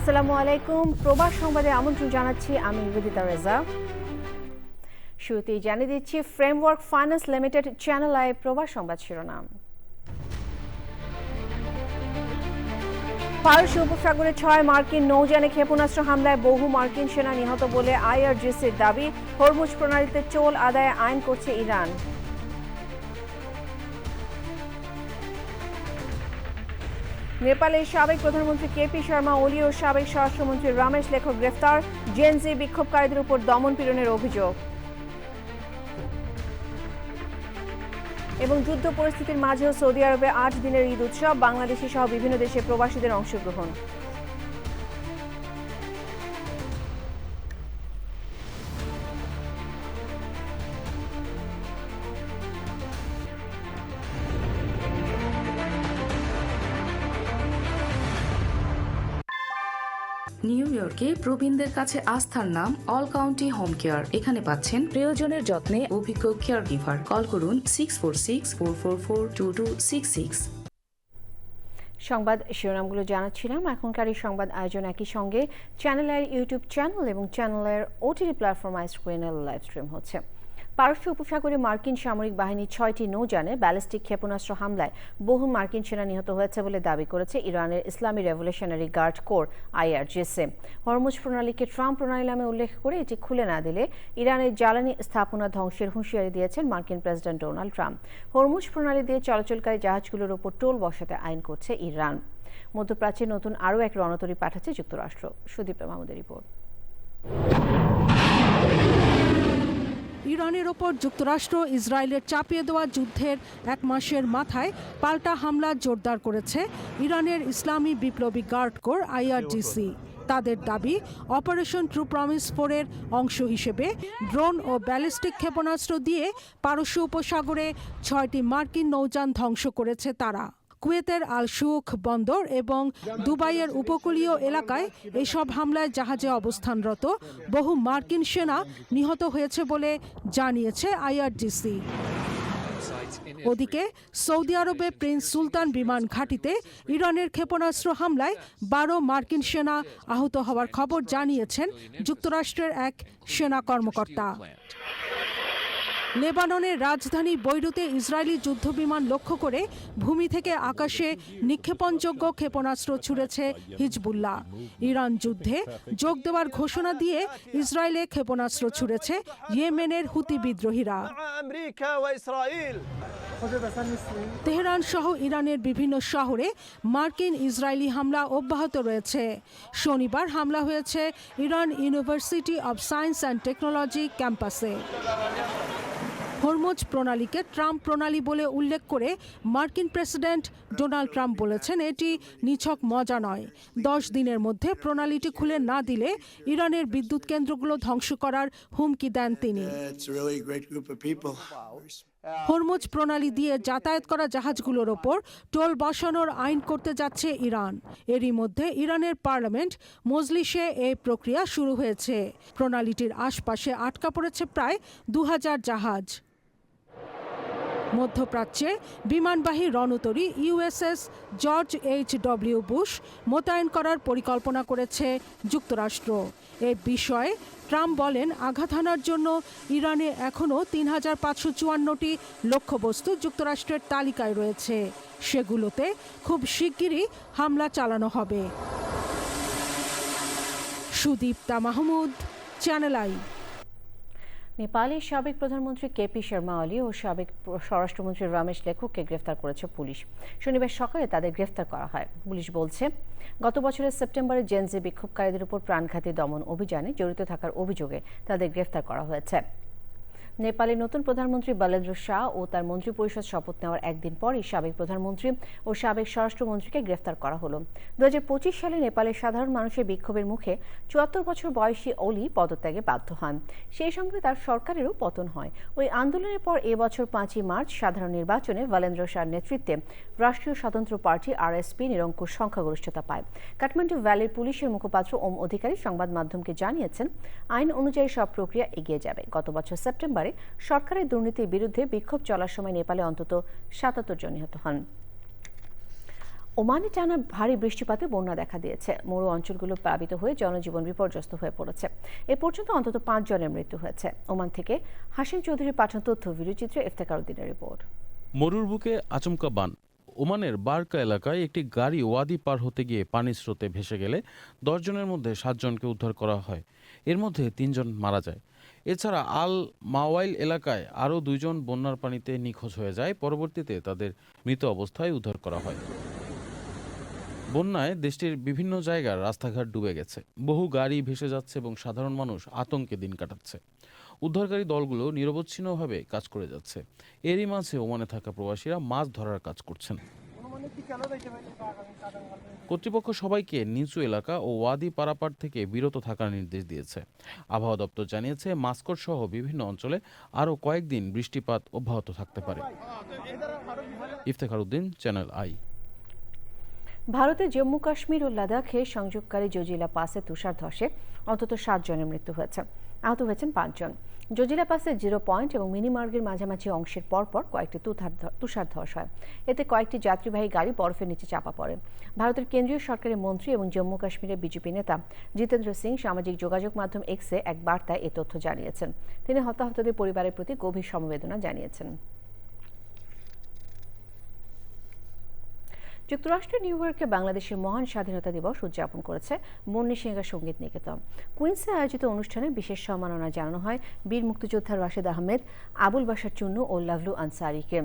আসসালামু আলাইকুম। প্রবাস সংবাদে আমন্ত্রণ জানাচ্ছি আমি নিবেদিতা রেজা। শুরুতেই জানিয়ে দিচ্ছি framework finance limited channel I প্রবাস সংবাদ শিরোনাম। পারস্য উপসাগরে 6 মার্কিন নৌযানে ক্ষেপণাস্ত্র হামলায় বহু মার্কিন সেনা নিহত বলে আইআরজিসির দাবি। হরমুজ প্রণালীতে টোল আদায়ে আইন করছে ইরান। নেপালের সাবেক প্রধানমন্ত্রী কেপি শর্মা ওলি ও সাবেক স্বরাষ্ট্রমন্ত্রী রমেশ লেখক গ্রেফতার। জেনজি বিক্ষোভকারীদের উপর দমন পীড়নের অভিযোগ। এবং যুদ্ধ পরিস্থিতির মাঝেও সৌদি আরবে 8 দিনের ঈদ উৎসব, বাংলাদেশি সহ বিভিন্ন দেশে প্রবাসীদের অংশগ্রহণ। নিউ ইয়র্কে প্রবীণদের কাছে আস্থার নাম অল কাউন্টি হোম কেয়ার। এখানে পাচ্ছেন প্রিয়জনের যত্নে অভিজ্ঞ কেয়ার গিভার। কল করুন 646-444-2266। সংবাদ শিরোনামগুলো জানাচ্ছিলাম। এখনকার এই সংবাদ আয়োজন একই সঙ্গে চ্যানেলের ইউটিউব চ্যানেল এবং চ্যানেলের ওটিটি প্ল্যাটফর্ম আইস্ক্রিনে লাইভ স্ট্রিম হচ্ছে। পারস্য উপসাগরে মার্কিন সামরিক বাহিনী 6টি নৌযানে ব্যালিস্টিক ক্ষেপণাস্ত্র হামলায় বহু মার্কিন সেনা নিহত হয়েছে বলে দাবি করেছে ইরানের ইসলামী revolutionary guard corps IRGC. Hormuz প্রণালীকে ট্রাম্প প্রণালী নামে উল্লেখ করে এটি খুলে না দিলে ইরানের জ্বালানি স্থাপনা ধ্বংসের হুঁশিয়ারি দিয়েছেন মার্কিন প্রেসিডেন্ট ডোনাল্ড ট্রাম্প। হরমুজ প্রণালী দিয়ে চলাচলকারী জাহাজগুলোর ওপর টোল বসাতে আইন করছে ইরান। মধ্যপ্রাচ্যে নতুন আরও এক রণতরী পাঠাচ্ছে যুক্তরাষ্ট্র। সুদীপ মাহমুদের রিপোর্ট। ইরানের ওপর যুক্তরাষ্ট্র ইসরায়েলের চাপিয়ে দেওয়া যুদ্ধের 1 মাসের মাথায় পাল্টা হামলা জোরদার করেছে ইরানের ইসলামী বিপ্লবী গার্ড কোর আইআরজিসি। তাদের দাবি, অপারেশন ট্রু প্রমিস 4-এর অংশ হিসেবে ড্রোন ও ব্যালিস্টিক ক্ষেপণাস্ত্র দিয়ে পারস্য উপসাগরে 6টি মার্কিন নৌযান ধ্বংস করেছে তারা। কুয়েতের আল শুখ বন্দর এবং দুবাইয়ের উপকূলীয় এলাকায় এসব হামলায় জাহাজে অবস্থানরত বহু মার্কিন সেনা নিহত হয়েছে বলে জানিয়েছে আইআরজিসি। ওদিকে সৌদি আরবে প্রিন্স সুলতান বিমান ঘাঁটিতে ইরানের ক্ষেপণাস্ত্র হামলায় 12 মার্কিন সেনা আহত হওয়ার খবর জানিয়েছেন যুক্তরাষ্ট্রের এক সেনা কর্মকর্তা। লেবাননের রাজধানী বৈরুতে ইসরায়েলি যুদ্ধবিমান লক্ষ্য করে ভূমি থেকে আকাশে নিক্ষেপণযোগ্য ক্ষেপণাস্ত্র ছুড়েছে হিজবুল্লাহ। ইরান যুদ্ধে যোগ দেওয়ার ঘোষণা দিয়ে ইসরায়েলে ক্ষেপণাস্ত্র ছুড়েছে ইয়েমেনের হুতি বিদ্রোহীরা। তেহরান সহ ইরানের বিভিন্ন শহরে মার্কিন ইসরায়েলি হামলা অব্যাহত রয়েছে। শনিবার হামলা হয়েছে Iran university of science and technology ক্যাম্পাসে। হরমুজ প্রণালীকে ট্রাম্প প্রণালী বলে উল্লেখ করে মার্কিন প্রেসিডেন্ট ডোনাল্ড ট্রাম্প বলেছেন, এটি নিছক মজা নয়। 10 দিনের মধ্যে প্রণালীটি খুলে না দিলে ইরানের বিদ্যুৎ কেন্দ্রগুলো ধ্বংস করার হুমকি দেন তিনি। হরমুজ প্রণালী দিয়ে যাতায়াত করা জাহাজগুলোর ওপর টোল বসানোর আইন করতে যাচ্ছে ইরান। এরই মধ্যে ইরানের পার্লামেন্ট মজলিসে এই প্রক্রিয়া শুরু হয়েছে। প্রণালীটির আশপাশে আটকা পড়েছে প্রায় 2000 জাহাজ। মধ্যপ্রাচ্যে বিমানবাহী রণতরী ইউএসএস জর্জ H.W. বুশ মোতায়েন করার পরিকল্পনা করেছে যুক্তরাষ্ট্র। এ বিষয়ে ট্রাম্প বলেন, আঘাত হানার জন্য ইরানে এখনও 3554টি লক্ষ্যবস্তু যুক্তরাষ্ট্রের তালিকায় রয়েছে। সেগুলোতে খুব শিগগিরই হামলা চালানো হবে। Sudipta Mahmud, channel I. নেপালের সাবেক প্রধানমন্ত্রী কেপি শর্মা ওলি ও সাবেক স্বরাষ্ট্রমন্ত্রী রমেশ লেখককে গ্রেফতার করেছে পুলিশ। শনিবার সকালে তাদের গ্রেফতার করা হয়। পুলিশ বলছে, গত বছরের সেপ্টেম্বরে জেনজি বিক্ষোভকারীদের উপর প্রাণঘাতী দমন অভিযানে জড়িত থাকার অভিযোগে তাদের গ্রেফতার করা হয়েছে। নেপালের নতুন প্রধানমন্ত্রী বলেন্দ্র শাহ ও তার মন্ত্রিপরিষদ শপথ নেওয়ার একদিন পরই সাবেক প্রধানমন্ত্রী ও সাবেক স্বরাষ্ট্রমন্ত্রীকে গ্রেফতার করা হলো। 2025 সালে নেপালের সাধারণ মানুষের বিক্ষোভের মুখে 74 বছর বয়সী ওলি পদত্যাগে বাধ্য হন। সেই সঙ্গে তার সরকারেরও পতন হয়। ওই আন্দোলনের পর এবছর 5ই মার্চ সাধারণ নির্বাচনে বলেন্দ্র শাহর নেতৃত্বে রাষ্ট্রীয় স্বতন্ত্র পার্টি আরএসপি নিরঙ্কুশ সংখ্যাগরিষ্ঠতা পায়। কাঠমান্ডু ভ্যালির পুলিশের মুখপাত্র ওম অধিকারী সংবাদ মাধ্যমকে জানিয়েছেন, আইন অনুযায়ী সব প্রক্রিয়া এগিয়ে যাবে। গত বছর সেপ্টেম্বরে সরকারের দুর্নীতির বিরুদ্ধে বিক্ষোভ চলার সময় নেপালে অন্তত 77 জন নিহত হন। ওমানে টানা ভারী বৃষ্টিপাতে বন্যা দেখা দিয়েছে। মরু অঞ্চলগুলো প্লাবিত হয়ে জনজীবন বিপর্যস্ত হয়ে পড়েছে। এ পর্যন্ত অন্তত 5 জনের মৃত্যু হয়েছে। ওমান থেকে হাসিম চৌধুরী পাঠানো তথ্য, ভিডিওচিত্রে ইফতেখার উদ্দিনের রিপোর্ট। মরুর বুকে আচমকা বান। ওমানের বারকা এলাকায় একটি গাড়ি ওয়াদি পার হতে গিয়ে পানির স্রোতে ভেসে গেলে 10 জনের মধ্যে 7 জনকে উদ্ধার করা হয়। এর মধ্যে 3 জন মারা যায়। এছাড়া আল মাওয়াইল এলাকায় আরও 2 জন বন্যার পানিতে নিখোঁজ হয়ে যায়। পরবর্তীতে তাদের মৃত অবস্থায় উদ্ধার করা হয়। বন্যায় দেশটির বিভিন্ন জায়গার রাস্তাঘাট ডুবে গেছে। বহু গাড়ি ভেসে যাচ্ছে এবং সাধারণ মানুষ আতঙ্কে দিন কাটাচ্ছে। উদ্ধারকারী দলগুলো নিরবচ্ছিন্নভাবে কাজ করে যাচ্ছে। এরই মাঝে ওমানে থাকা প্রবাসীরা মাছ ধরার কাজ করছেন। কর্তৃপক্ষ সবাইকে নিচু এলাকা ও ওয়াদি পারাপার থেকে বিরত থাকার নির্দেশ দিয়েছে। আবহাওয়া দপ্তর জানিয়েছে মাস্কট সহ বিভিন্ন অঞ্চলে আরও কয়েকদিন বৃষ্টিপাত অব্যাহত থাকতে পারে। Iftekhar Uddin, channel I. ভারতের জম্মু কাশ্মীর ও লাদাখে সংযোগকারী জজিলা পাসে তুষার ধসে অন্তত 7 জনের মৃত্যু হয়েছে। আহত হয়েছেন 5 জন। জজিলা পাসের 0 পয়েন্ট এবং মিনিমার্গের মাঝামাঝি অংশের পরপর কয়েকটি তুষার ধস হয়। এতে কয়েকটি যাত্রীবাহী গাড়ি বরফের নিচে চাপা পড়ে। ভারতের কেন্দ্রীয় সরকারের মন্ত্রী এবং জম্মু কাশ্মীরের বিজেপি নেতা জিতেন্দ্র সিং সামাজিক যোগাযোগ মাধ্যম এক্সে এক বার্তায় এ তথ্য জানিয়েছেন। তিনি হতাহতদের পরিবারের প্রতি গভীর সমবেদনা জানিয়েছেন। যুক্তরাষ্ট্রের নিউ ইয়র্কে বাংলাদেশের মহান স্বাধীনতা দিবস উদযাপন করেছে বন্নি সিংহা সঙ্গীত নিকেতন। কুইন্সে আয়োজিত অনুষ্ঠানে বিশেষ সম্মাননা জানানো হয় বীর মুক্তিযোদ্ধা রাশেদ আহমেদ, আবুল বাশার চুন্নু ও লাভলু আনসারিকে।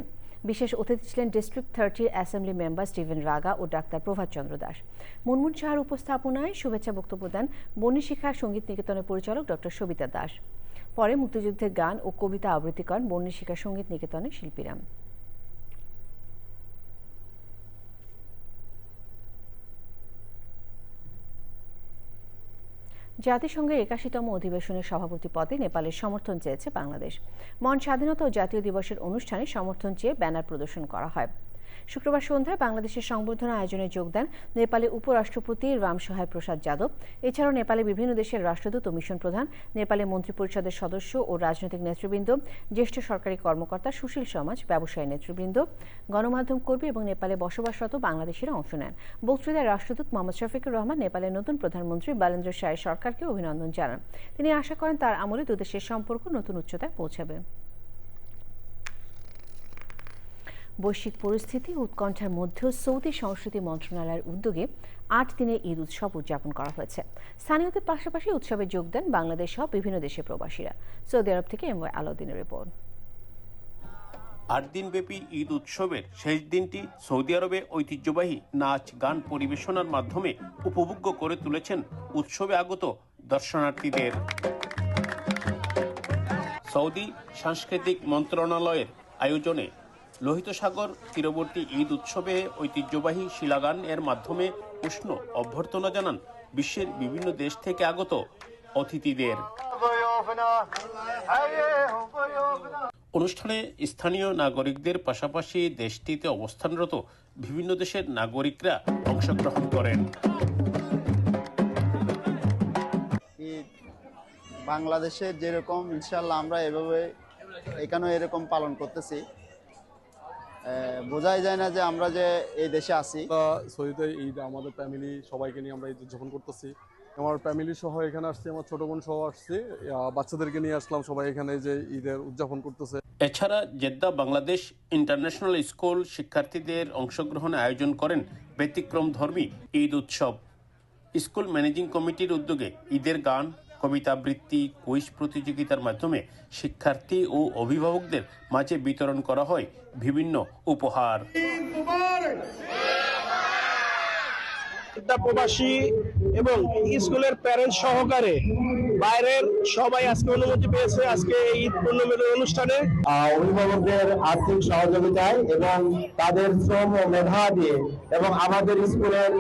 বিশেষ অতিথি ছিলেন ডিস্ট্রিক্ট 30 অ্যাসেম্বলি মেম্বার স্টিভেন রাগা ও ডাক্তার প্রভাত চন্দ্র দাস। মুনমুন সাহার উপস্থাপনায় শুভেচ্ছা বক্তব্য দেন বন্নি শিখা সঙ্গীত নিকেতনের পরিচালক ডক্টর সবিতা দাস। পরে মুক্তিযুদ্ধের গান ও কবিতা আবৃত্তি করেন বন্নি শিখা সঙ্গীত নিকেতনের শিল্পীরা। জাতিসংঘের 81তম অধিবেশনের সভাপতি পদে নেপালের সমর্থন চেয়েছে বাংলাদেশ। মহান স্বাধীনতা ও জাতীয় দিবসের অনুষ্ঠানে সমর্থন চেয়ে ব্যানার প্রদর্শন করা হয়। শুক্রবার সন্ধ্যায় বাংলাদেশের সংবর্ধনা আয়োজনে যোগ দেন নেপালের উপরাষ্ট্রপতি রামসহায় প্রসাদ যাদব। এছাড়াও নেপালের বিভিন্ন দেশের রাষ্ট্রদূত ও মিশন প্রধান, নেপালের মন্ত্রিপরিষদের সদস্য ও রাজনৈতিক নেতৃবৃন্দ, জ্যেষ্ঠ সরকারি কর্মকর্তা, সুশীল সমাজ, ব্যবসায়ী নেতৃবৃন্দ, গণমাধ্যম কর্মী এবং নেপালে বসবাসরত বাংলাদেশিরা অংশ নেন। বক্তৃতায় রাষ্ট্রদূত মোহাম্মদ শফিকুর রহমান নেপালের নতুন প্রধানমন্ত্রী বালেন্দ্র শাহ সরকারকে অভিনন্দন জানান। তিনি আশা করেন তার আমলে দুদেশের সম্পর্ক নতুন উচ্চতায় পৌঁছাবে। বৈশ্বিক পরিস্থিতি উৎকণ্ঠার মধ্যেও সৌদি সংস্কৃতি মন্ত্রণালয়ের উদ্যোগে 8 দিনের ঈদ উৎসব উদযাপন করা হয়েছে। স্থানীয়দের পাশাপাশি উৎসবে যোগ দেন বাংলাদেশ সহ বিভিন্ন দেশের প্রবাসীরা। সৌদি আরব থেকে এম ওয়াই আলাউদ্দিনের রিপোর্ট। 8 দিনব্যাপী ঈদ উৎসবের শেষ দিনটি সৌদি আরবে ঐতিহ্যবাহী নাচ গান পরিবেশনার মাধ্যমে উপভোগ্য করে তুলেছেন উৎসবে আগত দর্শনার্থীদের। সৌদি সাংস্কৃতিক মন্ত্রণালয়ের আয়োজনে লোহিত সাগর তীরবর্তী ঈদ উৎসবে ঐতিহ্যবাহী শিলাগান এর মাধ্যমে উষ্ণ অভ্যর্থনা জানান বিশ্বের বিভিন্ন দেশ থেকে আগত অতিথিদের। অনুষ্ঠানে স্থানীয় নাগরিকদের পাশাপাশি দেশটিতে অবস্থানরত বিভিন্ন দেশের নাগরিকরা অংশগ্রহণ করেন। বাংলাদেশে যেরকম ইনশাল্লাহ আমরা এভাবে এখানেও এরকম পালন করতেছি। বোঝাই যায় না যে আমরা যে এই দেশে আছি। সৌদিতে ঈদ আমাদের ফ্যামিলি সবাইকে নিয়ে আমরা ঈদ উদযাপন করতেছি। আমার ফ্যামিলি সহ এখানে আসছি, আমার ছোট বোন সহ আসছি, বাচ্চাদেরকে নিয়ে আসলাম, সবাই এখানে যে ঈদের উদযাপন করতেছে। এছাড়া জেদ্দা বাংলাদেশ ইন্টারন্যাশনাল স্কুল শিক্ষার্থীদের অংশগ্রহণে আয়োজন করেন ব্যতিক্রম ধর্মী ঈদ উৎসব। স্কুল ম্যানেজিং কমিটির উদ্যোগে ঈদের গান, কবিতা আবৃত্তি, কুইজ প্রতিযোগিতার মাধ্যমে শিক্ষার্থী ও অভিভাবকদের মাঝে বিতরণ করা হয় বিভিন্ন উপহার। প্রবাসী এবং স্কুলের প্যারেন্টস সহকারে বাইরের সবাই আজকে অনুমতি পেয়েছে আজকে এই ঈদ পূর্ণমিলন অনুষ্ঠানে। অভিভাবকদের আর্থিক সহযোগিতায় এবং তাদের শ্রম ও মেধা দিয়ে এবং আমাদের স্কুলের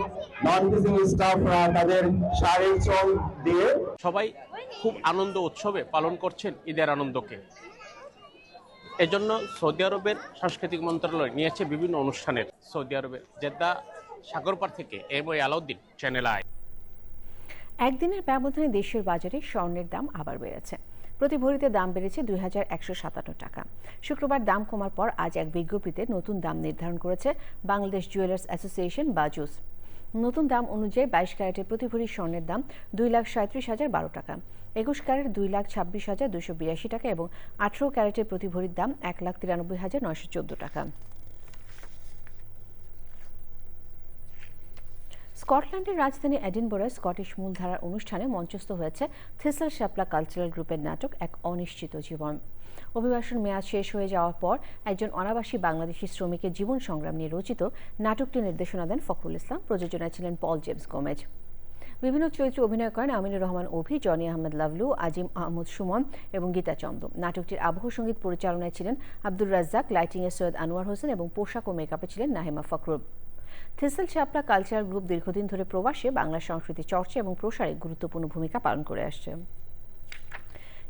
নন টিচিং স্টাফরা তাদের শারীরিক শ্রম দিয়ে সবাই খুব আনন্দ উৎসবে পালন করছেন ঈদের আনন্দকে। এজন্য সৌদি আরবের সাংস্কৃতিক মন্ত্রণালয় নিয়েছে বিভিন্ন অনুষ্ঠানের। সৌদি আরবের জেদ্দা সাগরপাড় থেকে M Y Alauddin, channel I. একদিনের ব্যবধানে দেশের বাজারে স্বর্ণের দাম আবার বেড়েছে। প্রতি ভরিতে দাম বেড়েছে 2,157 টাকা। শুক্রবার দাম কমার পর আজ এক বিজ্ঞপ্তিতে নতুন দাম নির্ধারণ করেছে বাংলাদেশ জুয়েলার্স অ্যাসোসিয়েশন বা জুস। নতুন দাম অনুযায়ী 22 ক্যারেটের প্রতি ভরি স্বর্ণের দাম 2,37,012 টাকা, 21 ক্যারেট 2,26,282 টাকা এবং 18 ক্যারেটের প্রতি ভরির দাম 1,93,914 টাকা। স্কটল্যান্ডের রাজধানী এডিনবরায় স্কটিশ মূলধারার অনুষ্ঠানে মঞ্চস্থ হয়েছে থিসেল শ্যাপলা কালচারাল গ্রুপের নাটক এক অনিশ্চিত জীবন। অভিবাসন মেয়াদ শেষ হয়ে যাওয়ার পর একজন অনাবাসী বাংলাদেশি শ্রমিকের জীবন সংগ্রাম নিয়ে রচিত নাটকটি নির্দেশনা দেন ফখরুল ইসলাম, প্রযোজনায় ছিলেন পল জেমস গোমেজ। বিভিন্ন চরিত্রে অভিনয় করেন আমিনুর রহমান অভি, জনি আহমেদ লাভলু, আজিম আহমদ সুমন এবং গীতা চন্দ। নাটকটির আবহ সঙ্গীত পরিচালনায় ছিলেন আব্দুর রাজ্জাক, লাইটিংয়ে সৈয়দ আনোয়ার হোসেন এবং পোশাক ও মেকআপে ছিলেন নাহিমা ফখরুল। থিসেল শ্যাপলা কালচারাল গ্রুপ দীর্ঘদিন ধরে প্রবাসে বাংলা সংস্কৃতি চর্চা এবং প্রসারে গুরুত্বপূর্ণ ভূমিকা পালন করে আসছে।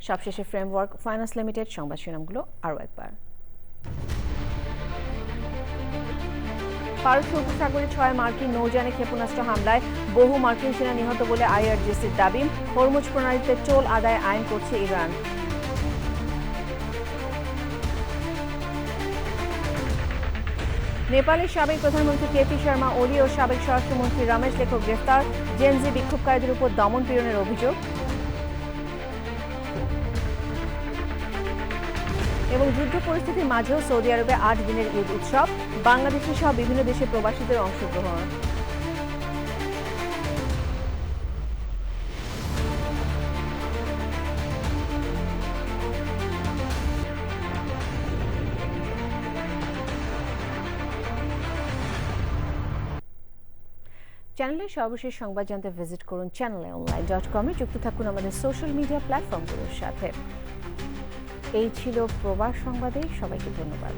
সবশেষে ফ্রেমওয়ার্ক ফাইন্যান্স লিমিটেড সংবাদ শিরোনামগুলো আরও একবার। পারস্য উপসাগরে 6 মার্কিন নৌযানে ক্ষেপণাস্ত্র হামলায় বহু মার্কিন সেনা নিহত বলে আইআরজিসির দাবি। হরমুজ প্রণালীতে টোল আদায় আইন করছে ইরান। নেপালের সাবেক প্রধানমন্ত্রী কেপি শর্মা ওলি ও সাবেক স্বরাষ্ট্রমন্ত্রী রমেশ লেখক গ্রেফতার। জেনজি বিক্ষোভকারীদের উপর দমন পীড়নের অভিযোগ। এবং যুদ্ধ পরিস্থিতির মাঝেও সৌদি আরবে 8 দিনের ঈদ উৎসব, বাংলাদেশি সহ বিভিন্ন দেশের প্রবাসীদের অংশগ্রহণ। চ্যানেলের সর্বশেষ সংবাদ জানতে ভিজিট করুন channelonline.com-এ। যুক্ত থাকুন আমাদের সোশ্যাল মিডিয়া প্ল্যাটফর্মগুলোর সাথে। এই ছিল প্রবাস সংবাদে, সবাইকে ধন্যবাদ।